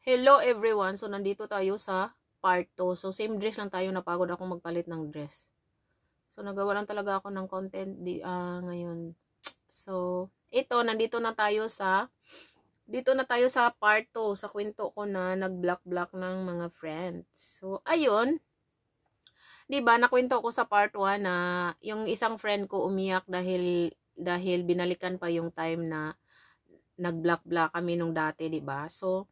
Hello everyone! So, nandito tayo sa part 2. So, same dress lang tayo. Napagod akong magpalit ng dress. So, nagawa lang talaga ako ng content ngayon. So, dito na tayo sa part 2. Sa kwento ko na nag-block ng mga friends. So, ayun. Diba, nakwento ko sa part 1 na yung isang friend ko umiyak dahil binalikan pa yung time na nag-block kami nung dati, diba? So,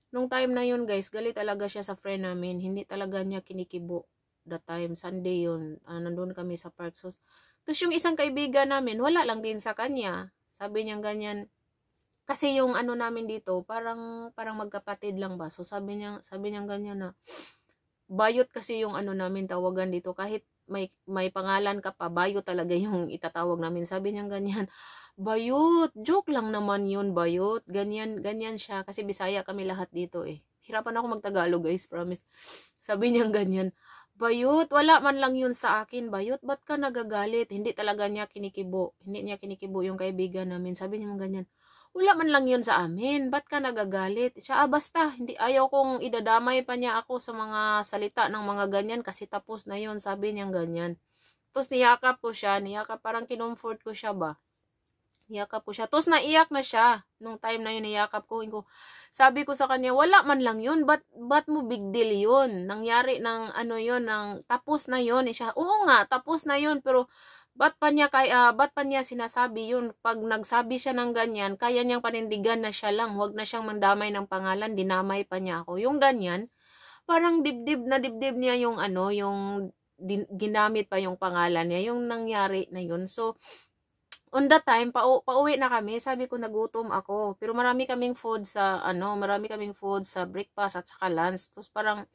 nung time na yun guys, galit talaga siya sa friend namin. Hindi talaga niya kinikibo that time. Sunday yun. Nandun kami sa park. So, tapos yung isang kaibigan namin, wala lang din sa kanya. Sabi niya ganyan. Kasi yung ano namin dito, parang magkapatid lang ba. So sabi niya ganyan na, bayot kasi yung ano namin tawagan dito. Kahit may pangalan ka pa, bayot talaga yung itatawag namin. Sabi niya ganyan. Bayot, joke lang naman yun, bayot. Ganyan siya. Kasi Bisaya kami lahat dito eh. Hirapan ako magtagalog guys, promise. Sabi niya ganyan, bayot, wala man lang yun sa akin, bayot, ba't ka nagagalit? Hindi talaga niya kinikibo. Hindi niya kinikibo yung kaibigan namin. Sabi niya ganyan, wala man lang yun sa amin, ba't ka nagagalit? Siya, basta, hindi, ayaw kong idadamay pa niya ako sa mga salita ng mga ganyan kasi tapos na yun, sabi niya ganyan. Tapos niyakap ko siya, parang kinomfort ko siya ba? Niyakap ko siya. Tapos naiyak na siya. Nung time na yun, niyakap ko. Sabi ko sa kanya, wala man lang yun. Ba't mo big deal yun? Nangyari ng ano yun, tapos na yun. Siya, oo nga, tapos na yun. Pero ba't pa niya sinasabi yun? Pag nagsabi siya ng ganyan, kaya niyang panindigan na siya lang. Huwag na siyang mandamay ng pangalan. Dinamay pa niya ako. Yung ganyan, parang dibdib niya yung ginamit pa yung pangalan niya. Yung nangyari na yun. So, on that time, pauwi na kami. Sabi ko, nagutom ako. Pero marami kaming food sa breakfast at saka lunch. Tapos parang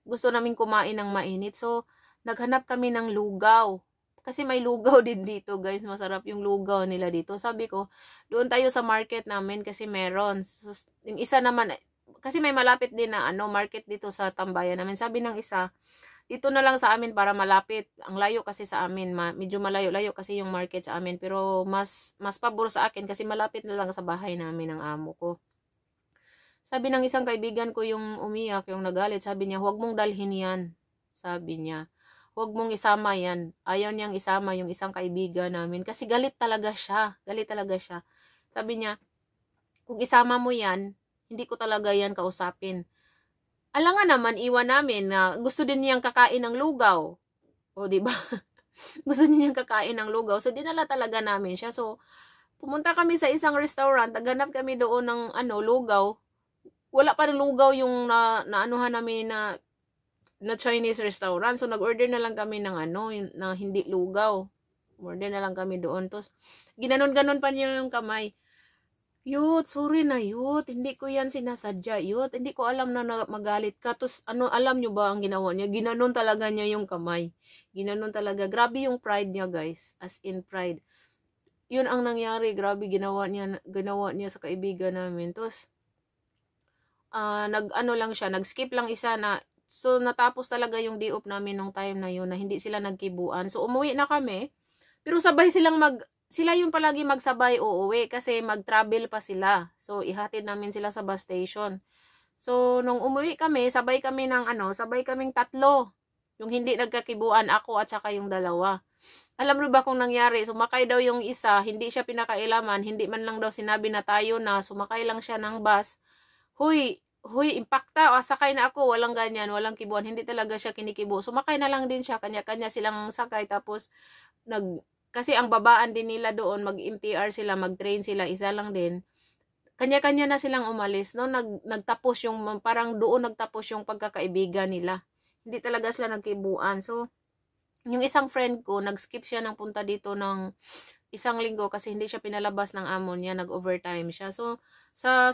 gusto namin kumain ng mainit. So, naghanap kami ng lugaw. Kasi may lugaw din dito, guys. Masarap yung lugaw nila dito. Sabi ko, doon tayo sa market namin kasi meron. So, yung isa naman, kasi may malapit din na market dito sa tambayan namin. Sabi ng isa, dito na lang sa amin para malapit. Ang layo kasi sa amin, medyo malayo-layo kasi yung market sa amin, pero mas pabor sa akin kasi malapit na lang sa bahay namin ng amo ko. Sabi ng isang kaibigan ko yung umiyak, yung nagalit, sabi niya, huwag mong dalhin yan. Sabi niya, huwag mong isama yan. Ayaw niyang isama yung isang kaibigan namin kasi galit talaga siya. Sabi niya, kung isama mo yan, hindi ko talaga yan kausapin. Alangan naman, iwan namin na gusto din niyang kakain ng lugaw. O, diba? Gusto niyang kakain ng lugaw. So, dinala talaga namin siya. So, pumunta kami sa isang restaurant. Naganap kami doon ng lugaw. Wala pa ng lugaw yung naanuhan namin na Chinese restaurant. So, nag-order na lang kami ng na hindi lugaw. Order na lang kami doon. Tapos, ginanon-ganon pa niya yung kamay. Yut, sorry na yut. Hindi ko yan sinasadya, yut. Hindi ko alam na magalit ka. Tapos, alam nyo ba ang ginawa niya? Ginanon talaga niya yung kamay. Ginanon talaga. Grabe yung pride niya, guys. As in pride. Yun ang nangyari. Grabe, ginawa niya sa kaibigan namin. Tapos, nag-skip lang isa na, so, natapos talaga yung day off namin nung time na yun na hindi sila nagkibuan. So, umuwi na kami. Pero sabay sila yung palagi magsabay uuwi kasi mag-travel pa sila. So, ihatid namin sila sa bus station. So, nung umuwi kami, sabay kaming tatlo. Yung hindi nagkakibuan, ako at saka yung dalawa. Alam mo ba kung nangyari? Sumakay daw yung isa, hindi siya pinakailaman, hindi man lang daw sinabi na tayo na, sumakay lang siya ng bus. Huy, impacta, sakay na ako, walang ganyan, walang kibuan, hindi talaga siya kinikibo. Sumakay na lang din siya, kanya-kanya silang sakay, tapos kasi ang babaan din nila doon, mag-MTR sila, mag-train sila, isa lang din. Kanya-kanya na silang umalis, no? Nagtapos parang doon nagtapos yung pagkakaibigan nila. Hindi talaga sila nagkibuan. So, yung isang friend ko, nag-skip siya ng punta dito ng isang linggo kasi hindi siya pinalabas ng amo niya, nag-overtime siya. So, sa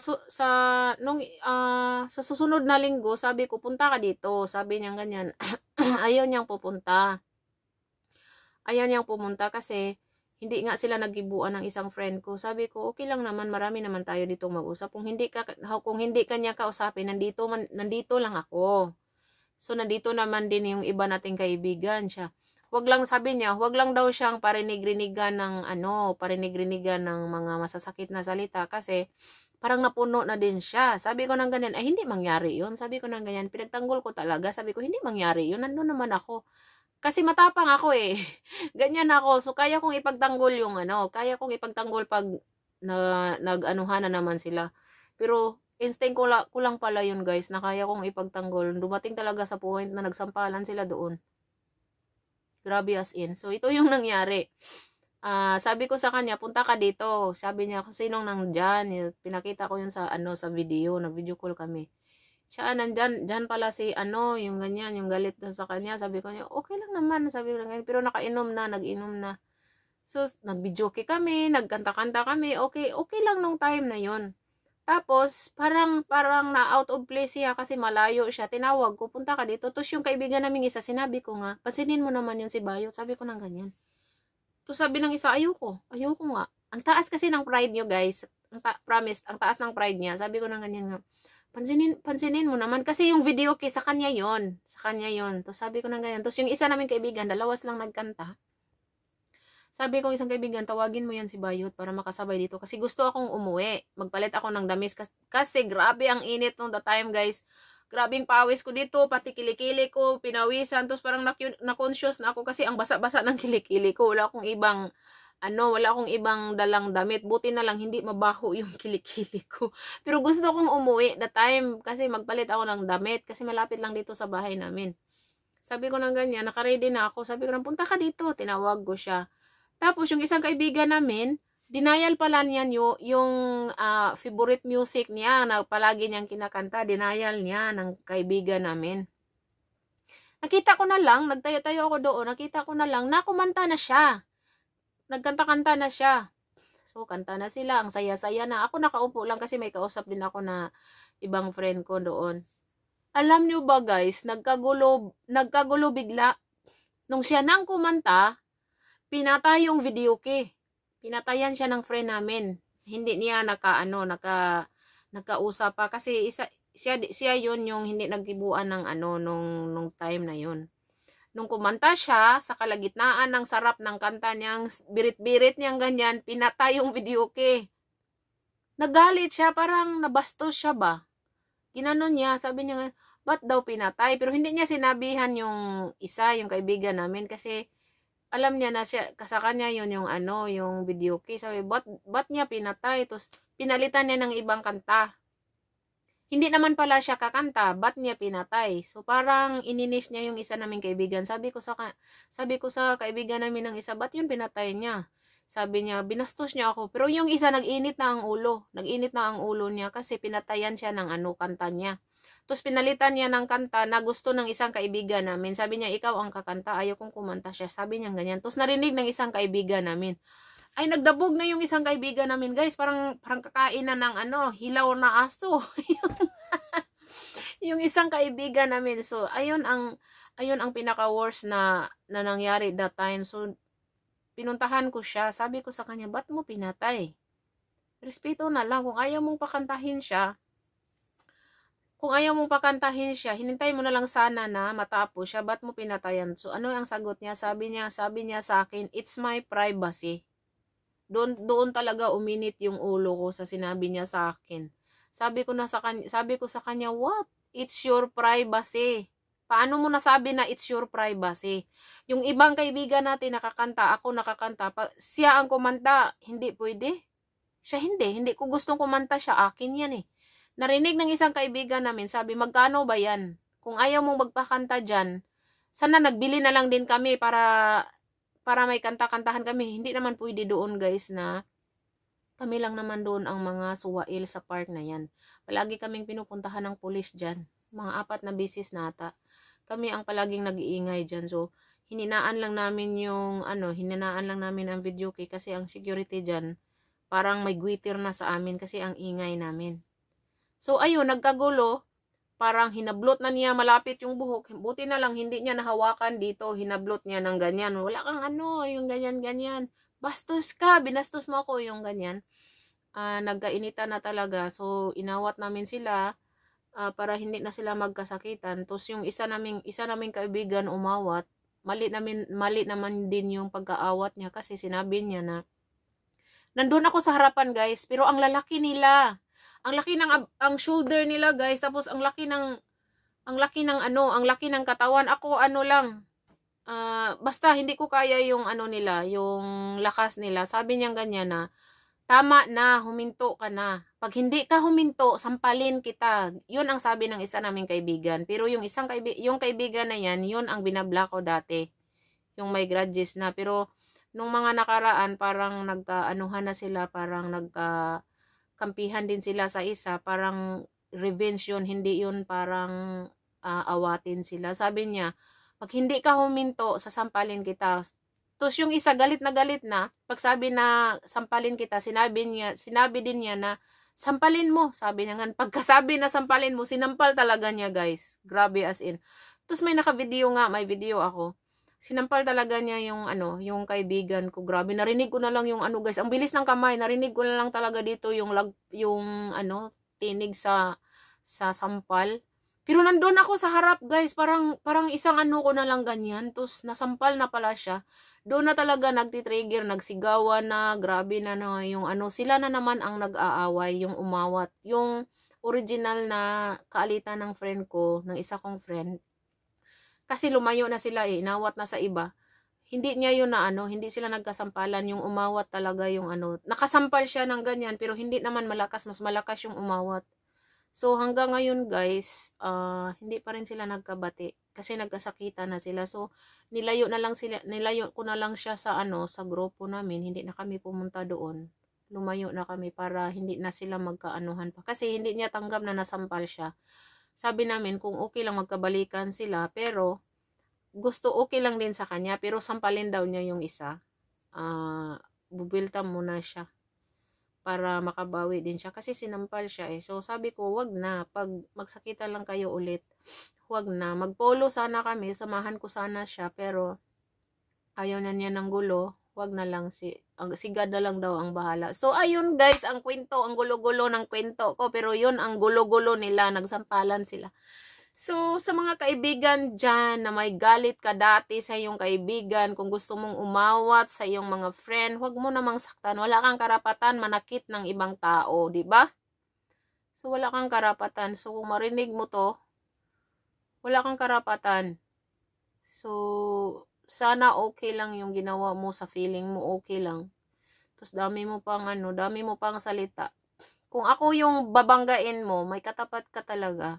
susunod na linggo, sabi ko, punta ka dito. Sabi niya ganyan, ayaw niyang pupunta. Kasi hindi nga sila naggibuan ng isang friend ko. Sabi ko, okay lang naman, marami naman tayo dito mag-usap. Kung hindi kanya kausapin, nandito lang ako. So, nandito naman din yung iba nating kaibigan siya. Sabi niya, wag lang daw siyang parinig-rinigan ng mga masasakit na salita kasi parang napuno na din siya. Sabi ko ng ganyan, ay hindi mangyari yun. Sabi ko ng ganyan, pinagtanggol ko talaga. Sabi ko, hindi mangyari yun. Nandun naman ako. Kasi matapang ako eh. Ganyan ako. So, kaya kong ipagtanggol yung ano. Kaya kong ipagtanggol pag nag-anuhan na naman sila. Pero, instinct ko lang pala yun guys, na kaya kong ipagtanggol. Dumating talaga sa point na nagsampalan sila doon. Grabe as in. So, ito yung nangyari. Sabi ko sa kanya, punta ka dito. Sabi niya, kung sinong nandyan. Pinakita ko yun sa, sa video. Nag-video call kami. Siya, dyan pala si, yung ganyan, yung galit na sa kanya. Sabi ko niya, okay lang naman. Sabi ko lang, pero nag-inom na. So, nag-videoke kami, nagkanta-kanta kami. Okay lang nung time na yun. Tapos, parang na out of place siya kasi malayo siya. Tinawag ko, punta ka dito. Tapos yung kaibigan naming isa, sinabi ko nga, pansinin mo naman yun si Bayot. Sabi ko nang ganyan. To sabi ng isa, ayoko nga. Ang taas kasi ng pride nyo guys. Promise, ang taas ng pride niya. Sabi ko ng ganyan nga, pansinin mo naman. Kasi yung video sa kanya yon. Sa kanya yon. To sabi ko ng ganyan. Tapos yung isa naming kaibigan, dalawas lang nagkanta. Sabi ko isang kaibigan, tawagin mo yan si Bayot para makasabay dito. Kasi gusto akong umuwi. Magpalit ako ng damis. Kasi grabe ang init nung the time guys. Grabing pawis ko dito, pati kilikili ko, pinawisan, tapos parang na-conscious na ako kasi ang basa-basa ng kilikili ko. Wala akong ibang dalang damit. Buti na lang hindi mabaho yung kilikili ko. Pero gusto kong umuwi the time kasi magpalit ako ng damit kasi malapit lang dito sa bahay namin. Sabi ko ng ganyan, nakaready na ako. Sabi ko nang punta ka dito, tinawag ko siya. Tapos yung isang kaibigan namin, denial pala niyan yung favorite music niya na palagi niyang kinakanta, denial niya ng kaibigan namin. Nakita ko na lang, nagtayo-tayo ako doon, nakita ko na lang, kumanta na siya. Nagkanta-kanta na siya. So, kanta na sila, ang saya-saya na. Ako nakaupo lang kasi may kausap din ako na ibang friend ko doon. Alam nyo ba guys, nagkagulo bigla. Nung siya nang kumanta, pinatay yung videoke. Pinatayan siya ng friend namin. Hindi niya nakausap pa kasi siya yun yung hindi nagkibuan ng nung time na yun. Nung kumanta siya sa kalagitnaan ng sarap ng kanta niyang birit-birit niyang ganyan, pinatay yung videoke. Nagalit siya, parang nabastos siya ba? Ginanon niya, sabi niya, ba't daw pinatay? Pero hindi niya sinabihan yung isa, yung kaibigan namin kasi alam niya na siya, sa kanya yun yung yung videoke. Sabi, ba't niya pinatay? Tapos, pinalitan niya ng ibang kanta. Hindi naman pala siya kakanta, ba't niya pinatay? So, parang ininis niya yung isa naming kaibigan. Sabi ko sa kaibigan namin ng isa, ba't yun pinatay niya? Sabi niya, binastos niya ako. Pero yung isa, nag-init na ang ulo. Nag-init na ang ulo niya kasi pinatayan siya ng kanta niya. Tapos pinalitan niya ng kanta na gusto ng isang kaibigan namin. Sabi niya, ikaw ang kakanta, ayaw kong kumanta siya. Sabi niya ganyan. Tapos narinig ng isang kaibigan namin. Ay, nagdabog na yung isang kaibigan namin, guys. Parang kakain na ng hilaw na aso. Yung isang kaibigan namin. So, ayun ang pinaka-worst na nangyari that time. So, pinuntahan ko siya. Sabi ko sa kanya, ba't mo pinatay? Respeto na lang. Kung ayaw mong pakantahin siya, hinintay mo na lang sana na matapos siya, ba't mo pinatayan? So, ano ang sagot niya? Sabi niya sa akin, it's my privacy. Doon talaga uminit yung ulo ko sa sinabi niya sa akin. Sabi ko sa kanya, what? It's your privacy. Paano mo nasabi na it's your privacy? Yung ibang kaibigan natin nakakanta, ako nakakanta, siya ang kumanta, hindi pwede. Siya hindi ko gustong kumanta, siya akin yan eh. Narinig ng isang kaibigan namin, sabi, magkano ba yan? Kung ayaw mong magpakanta dyan, sana nagbili na lang din kami para may kanta-kantahan kami. Hindi naman pwede doon guys na kami lang naman doon ang mga suwail sa park na yan. Palagi kaming pinupuntahan ng pulis dyan. Mga 4 na beses na ata. Kami ang palaging nag-iingay dyan. So, hininaan lang namin ang videoke kasi ang security dyan, parang may guitir na sa amin kasi ang ingay namin. So, ayun, nagkagulo. Parang hinablot na niya malapit yung buhok. Buti na lang, hindi niya nahawakan dito. Hinablot niya ng ganyan. Wala kang yung ganyan-ganyan. Bastos ka, binastos mo ako yung ganyan. Nagkainitan na talaga. So, inawat namin sila para hindi na sila magkasakitan. Tapos yung isa naming kaibigan umawat. Mali naman din yung pagkaawat niya kasi sinabi niya na nandun ako sa harapan guys, pero ang lalaki nila. Ang laki ng ang shoulder nila, guys. Tapos ang laki ng ang laki ng katawan. Ako ano lang, basta hindi ko kaya yung ano nila, yung lakas nila. Sabi niya ganyan na, tama na, huminto ka na. Pag hindi ka huminto, sampalin kita. Yun ang sabi ng isa naming kaibigan. Pero yung yung kaibigan na yan, yun ang binabla ko dati. Yung may grudges na. Pero nung mga nakaraan, parang nagkaanuhan na sila, parang nagkakampihan din sila sa isa. Parang revenge yun, hindi yun parang awatin sila. Sabi niya, pag hindi ka huminto, sasampalin kita. Tapos yung isa galit na, pag sabi na sampalin kita, sinabi din niya na sampalin mo. Sabi niya nga, pagkasabi na sampalin mo, sinampal talaga niya, guys. Grabe as in. Tapos may naka-video nga, may video ako. Sinampal talaga niya yung ano, yung kaibigan ko. Grabe, narinig ko na lang yung ano, guys. Ang bilis ng kamay, narinig ko na lang talaga dito yung ano, tinig sa sampal. Pero nandun ako sa harap, guys, parang isang ano ko na lang ganyan, tapos nasampal na pala siya. Doon na talaga nagtitrigger, nagsigawan na, grabe na yung ano, sila na naman ang nag-aaway, yung umawat. Yung original na kaalitan ng friend ko, ng isa kong friend, kasi lumayo na sila inawat na sa iba. Hindi niya yun na ano, hindi sila nagkasampalan, yung umawat talaga yung ano. Nakasampal siya ng ganyan, pero hindi naman malakas, mas malakas yung umawat. So, hanggang ngayon, guys, hindi pa rin sila nagkabati. Kasi nagkasakita na sila. So, nilayo ko na lang siya sa ano, sa grupo namin. Hindi na kami pumunta doon. Lumayo na kami para hindi na sila magkaanuhan pa. Kasi hindi niya tanggap na nasampal siya. Sabi namin, kung okay lang magkabalikan sila, pero okay lang din sa kanya, pero sampalin daw niya yung isa. Bubilta muna siya para makabawi din siya kasi sinampal siya eh. So sabi ko, wag na, pag magsakitan lang kayo ulit, wag na. Magpolo sana kami, samahan ko sana siya, pero ayaw na niya ng gulo, wag na lang, si God na lang daw ang bahala. So ayun, guys, ang kwento, ang gulo-gulo ng kwento ko, pero yun ang gulo-gulo nila, nagsampalan sila. So, sa mga kaibigan dyan na may galit ka dati sa iyong kaibigan, kung gusto mong umawat sa iyong mga friend, huwag mo namang saktan. Wala kang karapatan manakit ng ibang tao, di ba? So, wala kang karapatan. So, kung marinig mo to, wala kang karapatan. So, sana okay lang yung ginawa mo, sa feeling mo okay lang. Tapos dami mo pang salita. Kung ako yung babanggain mo, may katapat ka talaga.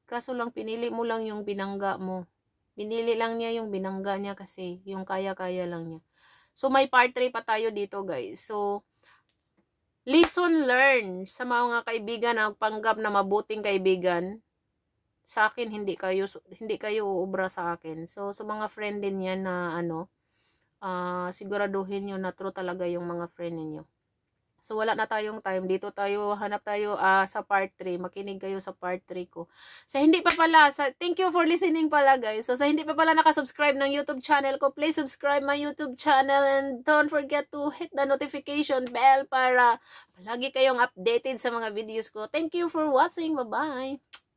Kaso lang, pinili mo lang yung binangga mo. Pinili lang niya yung binangga niya kasi yung kaya-kaya lang niya. So, may part 3 pa tayo dito, guys. So, lesson learned sa mga kaibigan na panggap na mabuting kaibigan. Sa akin, hindi kayo uubra sa akin. So, sa mga friend din yan na ano, siguraduhin nyo na true talaga yung mga friend ninyo. So, wala na tayong time. Dito tayo, hanap tayo sa part 3. Makinig kayo sa part 3 ko. Sa hindi pa pala, thank you for listening pala, guys. So, sa hindi pa pala nakasubscribe ng YouTube channel ko, please subscribe my YouTube channel and don't forget to hit the notification bell para palagi kayong updated sa mga videos ko. Thank you for watching. Bye-bye!